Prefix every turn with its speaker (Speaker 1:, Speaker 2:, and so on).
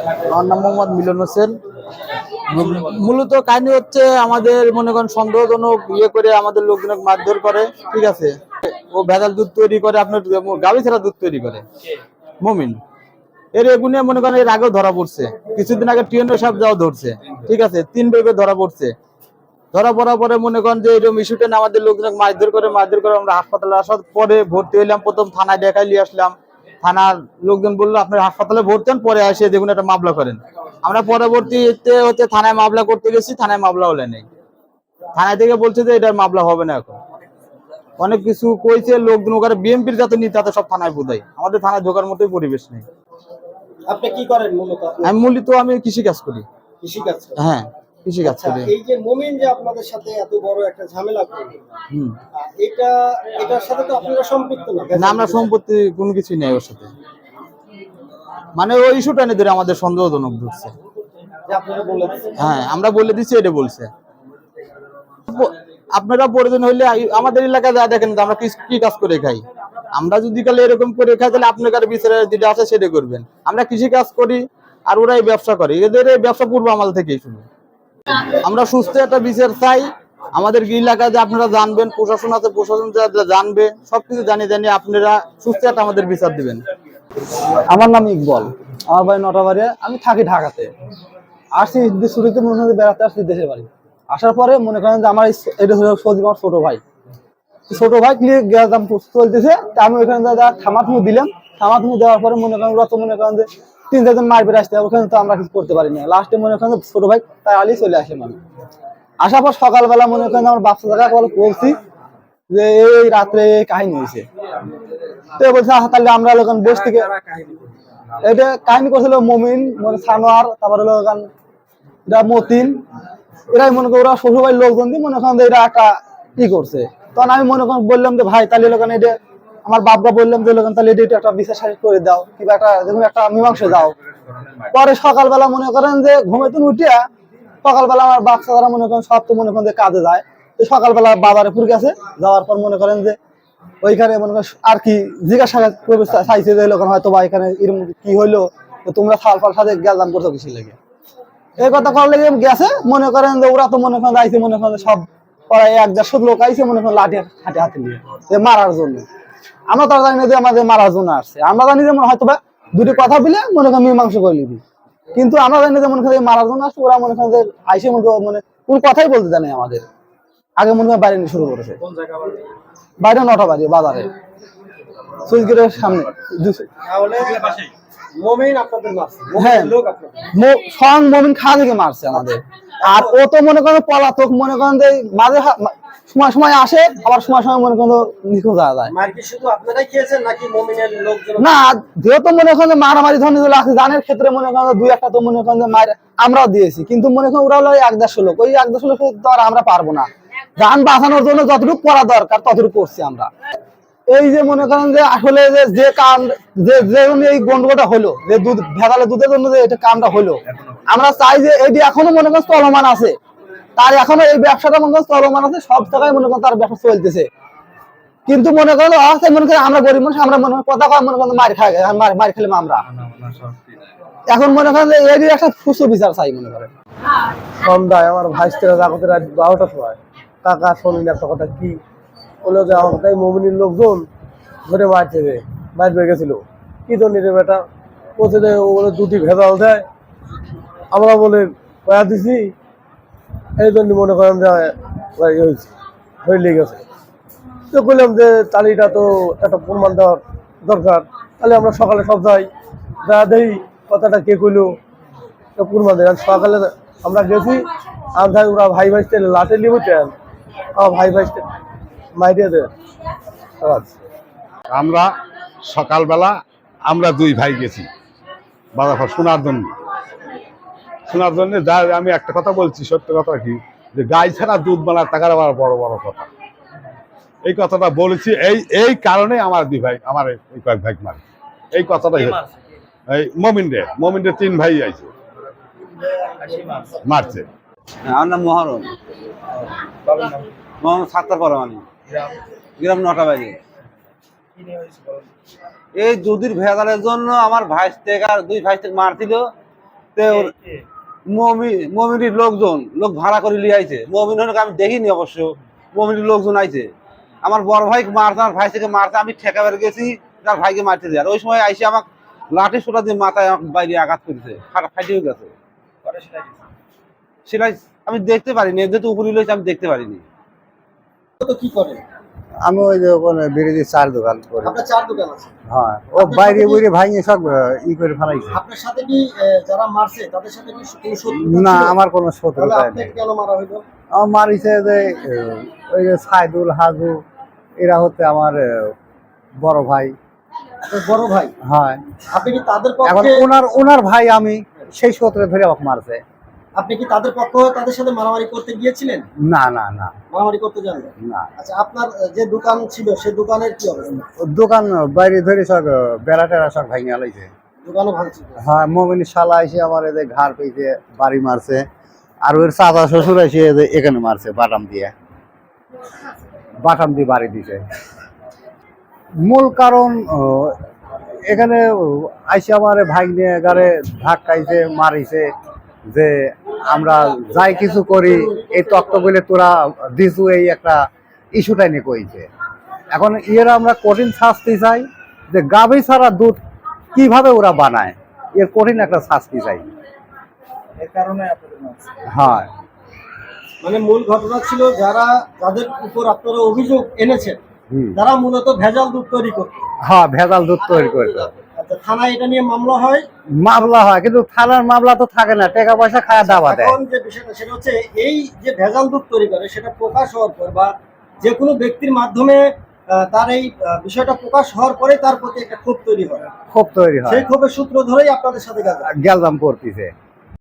Speaker 1: আমার নাম মোহাম্মদ মিলন হোসেন। মূলত কাহিনী হচ্ছে আমাদের মনে করেন সন্দেহজনক করে আমাদের লোকজনকে মারধর করে, ঠিক আছে। ও ভেজাল দুধ তৈরি করে, আপনার গাভী ছাড়া দুধ তৈরি করে মমিন। এর এগুনে মনে করেন এর আগেও ধরা পড়ছে, কিছুদিন আগে টিএনও সাহেব যাও ধরছে, ঠিক আছে। 3 বেগে ধরা পড়ছে। ধরা পড়ার পরে মনে করেন যে এরকম ইস্যুটা আমাদের লোকজনকে মারধর করে আমরা হাসপাতালে আসার পরে ভর্তি হইলাম। প্রথম থানায় দেখাই নিয়ে আসলাম। থানার লোকজন বললো আপনার হাসপাতালে ভর্তি হন, পরে এসে দেখুন একটা মামলা করেন। আমরা পরবর্তীতে হচ্ছে থানায় মামলা করতে গেছি, থানায় মামলা হলে নেই। থানায় থেকে বলছে যে এটার মামলা হবে না। এখন অনেক কিছু কইছে লোকজন, ওখানে বিএমপির যাতে নেতা সব থানায় বোঝায়, আমাদের থানায় ঢোকার মতোই পরিবেশ নেই।
Speaker 2: আপনি কি করেন মূলত?
Speaker 1: আমি কৃষি কাজ করি।
Speaker 2: কৃষি কাজ?
Speaker 1: হ্যাঁ, কৃষি কাজ করি।
Speaker 2: এই যে মুমিন যে আপনাদের সাথে এত বড় একটা ঝামেলা করলো, এটার সাথে তো আপনারা সম্পৃক্ত না?
Speaker 1: আমরা সম্পত্তি কোনো কিছু নেই ওর সাথে। মানে ওই ইস্যুটা নিয়ে ধরে আমাদের সন্দেহজনক ধরছে। হ্যাঁ, আমরা বলে দিচ্ছি, এটা বলছে। আপনারা প্রয়োজন হইলে আমাদের এলাকায় যা দেখেন আমরা কি কাজ করে খাই। আমরা যদি কালে এরকম করে খাই তাহলে আপনার বিচারের যেটা আছে সেটা করবেন। আমরা কৃষি কাজ করি আর ওরাই ব্যবসা করে, এদের এই ব্যবসা পূর্ব আমাল থেকেই শুরু। আমরা সুস্থ একটা বিচার চাই। আমাদের এলাকায় যে আপনারা জানবেন, প্রশাসন আছে, প্রশাসন জানবে, সবকিছু জানিয়ে আপনারা সুস্থ একটা আমাদের বিচার দিবেন।
Speaker 3: আমার নাম ইকবল, আমার বাড়ি নটাবাড়ি, আমি থাকি ঢাকাতে। আসছি ঈদের ছুটিতে মনে হয় বেড়াতে আসছি দেশের বাড়ি। আসার পরে মনে করেন যে আমার এটা হলো সজীব, আমার ছোট ভাই ক্লিয়ার গেলাম চলতেছে। আমি ওইখানে থামাথুমি দিলাম। থামাথুমি দেওয়ার পরে মনে করেন ওরা তো মনে করেন যে 3-4 জন মারবে আসতে, ওখানে তো আমরা কিছু করতে পারি না। লাস্টে মনে করেন ছোট ভাই তাই আলি চলে আসে। মানে আসার পর সকালবেলা মনে করেন আমার বাচ্চা জায়গা বলছি যে এই রাত্রে এই কাহিনী হয়েছে। তো বলছে তাহলে আমরা লোক বস থেকে এটা কাহিনী করছিল মমিন, মানে সানোয়ার, তারপর হলো মতিন, এরাই মনে করেন ওরা শ্বশুরবাড়ির লোকজন দিয়ে মনে করেন এরা একটা কি করছে। তখন আমি মনে করেন বললাম যে ভাই তাহলে লোকান এটা আমার বাপকে বললাম যে লোকান তাহলে এটা একটা বিচার সালিশ করে দাও, কিংবা একটা মীমাংসা দাও। পরে সকালবেলা মনে করেন যে ঘুমেতে উঠিয়া সকালবেলা আমার বাচ্চা যারা মনে করেন সব তো মনে করেন যে কাজে যায়। তো সকালবেলা বাজারে ফুর গেছে, যাওয়ার পর মনে করেন যে ওইখানে মনে করেন আর কি জিজ্ঞাসা করবে চাইছে যে লোকান হয়তো বা এখানে এরকম কি হইলো, তোমরা ফাল সাথে গেলাম করছো কিছু লেগে এই কথা করলে গেছে। মনে করেন যে ওরা তো মনে করেন যাইছে মনে করেন সব প্রায় 1-1.5 লোক আইছে মনে করেন লাঠি হাতে নিয়ে যে মারার জন্য। আমরা তো জানি না যে আমাদের মারার জন্য আসছে, আমরা জানি যে হয়তো বা দুটি কথা বলে মনে করেন মীমাংসা করে নিবি, কিন্তু আমরা জানি যে মনে করেন মারার জন্য আসছে। ওরা মনে করেন যে আইসে মানে কোনো কথাই বলতে জানে আমাদের আগে মনে করেন বাইরে নিয়ে শুরু করেছে। বাইরে নটাবাড়ি বাজারে সুইচ গেটের সামনে। হ্যাঁ, স্বয়ং মমিন খা থেকে মারছে আমাদের। আর ও তো মনে করেন পলাতক, মনে করেন যে মাঝে সময় সময় আসে, আবার সময় সময় মনে করেন নিখোঁজ হয়ে যায়। না, যেহেতু মনে করেন মারামারি ধরনের আছে জানের ক্ষেত্রে মনে করেন 2-1টা তো মনে করেন মার আমরাও দিয়েছি, কিন্তু মনে করেন ওরা হলো 1-1.5 লোক। ওই 1-1.5 লোক তো আর আমরা পারবো না। যান বাঁচানোর জন্য যতটুকু করা দরকার ততটুকু করছি আমরা। এই যে মনে করেন যে আসলে যে কাম যে এই গন্ডগোলটা হলো, যে দুধ ভেজালে দুধের জন্য যে এটা কামটা হলো, আমরা চাই যে এটি এখনো মনে করেন চলমান আছে, তার এখনো এই ব্যবসাটা মনে করেন চলমান আছে, সব জায়গায় মনে করেন তার ব্যবসা চলতেছে। কিন্তু মনে করেন মনে করেন আমরা গরিব মানুষ, আমরা মনে করেন কথা কয় মনে করেন মার খাই, মার খেলাম আমরা। এখন মনে করেন যে এটি একটা সুস্থ বিচার চাই। মনে করেন সন্ধ্যায় আমার ভাইস্তেরা জাগতে রাত 12টার সময় কাকা শোনেন একটা কথা কি বললো যে আমাকে তাই মমিনের লোকজন ধরে মারছে, যে মার পেয়ে গেছিল কি জন্য রে বেটা, বলছে যে ও বলে দুটি ভেজাল দেয়, আমরা বলে পয়া দিছি, এই জন্য মনে করেন যে হয়েছে হয়ে লেগেছে। তো বললাম যে তালিটা তো একটা প্রমাণ দেওয়ার দরকার, তাহলে আমরা সকালে সব যাই, যা দেই কথাটা কে কইলো প্রমাণ দেয়। সকালে আমরা গেছি, আর ওরা ভাই ভাইস্তে লাঠে লিবুতেন, আমার ভাই ভাইস্তে মাইরিয়া দেয়।
Speaker 4: আমরা সকালবেলা আমরা 2 ভাই গেছি বাজার শোনার জন্য। যা আমি একটা কথা বলছি, সত্য কথা কি, যে গাই ছাড়া দুধ বানার টাকার আবার বড় বড় কথা, এই কথাটা বলেছি। এই কারণে আমার 2 ভাই, আমার এই কয়েক ভাই মারে, এই কথাটাই এই মমিনরে 3 ভাই আইছে মারছে।
Speaker 3: আমার নাম মহরম, সাত্তার পরমানি, গ্রাম নটাবাড়ি। এই দুধের ভেজালের জন্য আমার 2 ভাই থেকে মারছিল। মমিনের লোক ভাড়া করে লিয়ে আইছে। মমিন হলে আমি দেখিনি অবশ্য, মমিনের লোকজন আইছে। আমার বড় ভাই মারছে, আমার ভাই থেকে মারছে, আমি ঠেকা বের গেছি তার ভাইকে মারতে যাই। আর ওই সময় আইসে আমাকে লাঠি সোটা দিয়ে মাথায় বাইরে আঘাত করেছে, ফাটিয়ে গেছে। সেটা আমি দেখতে পারিনি, যেহেতু উপরে লইছে আমি দেখতে পারিনি।
Speaker 2: তো কি করেন?
Speaker 5: আমি ওই যে ওখানে বিরোধী চার দোকান করি।
Speaker 2: আপনার 4 দোকান আছে।
Speaker 5: হ্যাঁ, ও বাইরে বাইরে ভাঙিয়ে সব ই করে ফেলাইছে।
Speaker 2: আপনার সাথে কি যারা মারছে তাদের সাথে কি কোনো শত্রুতা
Speaker 5: না,
Speaker 2: ছিল?
Speaker 5: আমার কোনো
Speaker 2: তাহলে
Speaker 5: শত্রুতা নেই।
Speaker 2: আপনাকে কেন মারা হলো?
Speaker 5: আমার মারিছে যে ওই যে সাইদুল, হাজু, এরা হচ্ছে আমার বড় ভাই।
Speaker 2: আপনার বড় ভাই?
Speaker 5: হ্যাঁ,
Speaker 2: আপনি কি তাদের
Speaker 5: এখন
Speaker 2: পক্ষে
Speaker 5: ওনার ভাই, আমি সেই সূত্রে ধরে আমাকে মারছে।
Speaker 2: আপনি কি তাদের পক্ষ তাদের সাথে মারামারি করতে গিয়েছিলেন?
Speaker 5: না না না
Speaker 2: মারামারি করতে জানলেন
Speaker 5: না,
Speaker 2: আচ্ছা, আপনার যে দোকান ছিল সেই দোকানের কি অবস্থা?
Speaker 5: দোকান বাইরে ধরে সব বেড়া টেরা সব ভাঙিয়ে লাইছে।
Speaker 2: দোকানও ভাঙছিল?
Speaker 5: হ্যাঁ, মমিন শালা এসে আমার এদের ঘাড় পেয়েছে, বাড়ি মারছে। আর ওর চাচা শ্বশুর এসে এখানে মারছে বাটাম দিয়ে বাড়ি দিছে। মূল কারণ এখানে আইসে আমার ভাই নিয়ে গাড়ে ধাক্কাইছে, মারিছে যে আমরা যাই কিছু করি এই তত্ত্বগুলো তোরা দিছু, এই একটা ইস্যুটাই নিয়ে কইছে। এখন এরা আমরা কঠিন শাস্তি চাই, যে গাভী ছাড়া দুধ কিভাবে ওরা বানায়, এর কঠিন একটা শাস্তি চাই।
Speaker 2: এর কারণে আপনাদের মারছে?
Speaker 5: হ্যাঁ,
Speaker 2: মানে মূল ঘটনা ছিল যাদের উপর আপনারা অভিযোগ এনেছেন
Speaker 5: হুম,
Speaker 2: তারা মূলত ভেজাল দুধ তৈরি করত।
Speaker 5: হ্যাঁ, ভেজাল দুধ তৈরি করতো।
Speaker 2: আচ্ছা, থানায় এটা নিয়ে মামলা হয়।
Speaker 5: মামলা হয়, কিন্তু থানার মামলা তো থাকে না, টাকা পয়সা খায় দাবা দেয়।
Speaker 2: এখন যে বিষয়টা সেটা হচ্ছে এই যে ভেজাল দুধ তৈরি করে সেটা প্রকাশ হওয়ার পর বা যে কোনো ব্যক্তির মাধ্যমে তার এই বিষয়টা প্রকাশ হওয়ার পরে তার প্রতি একটা ক্ষোভ তৈরি হয়।
Speaker 5: ক্ষোভ তৈরি হয়,
Speaker 2: সেই ক্ষোভের সূত্র ধরেই আপনাদের সাথে গেছে।
Speaker 5: গ্যালজাম করতেছে।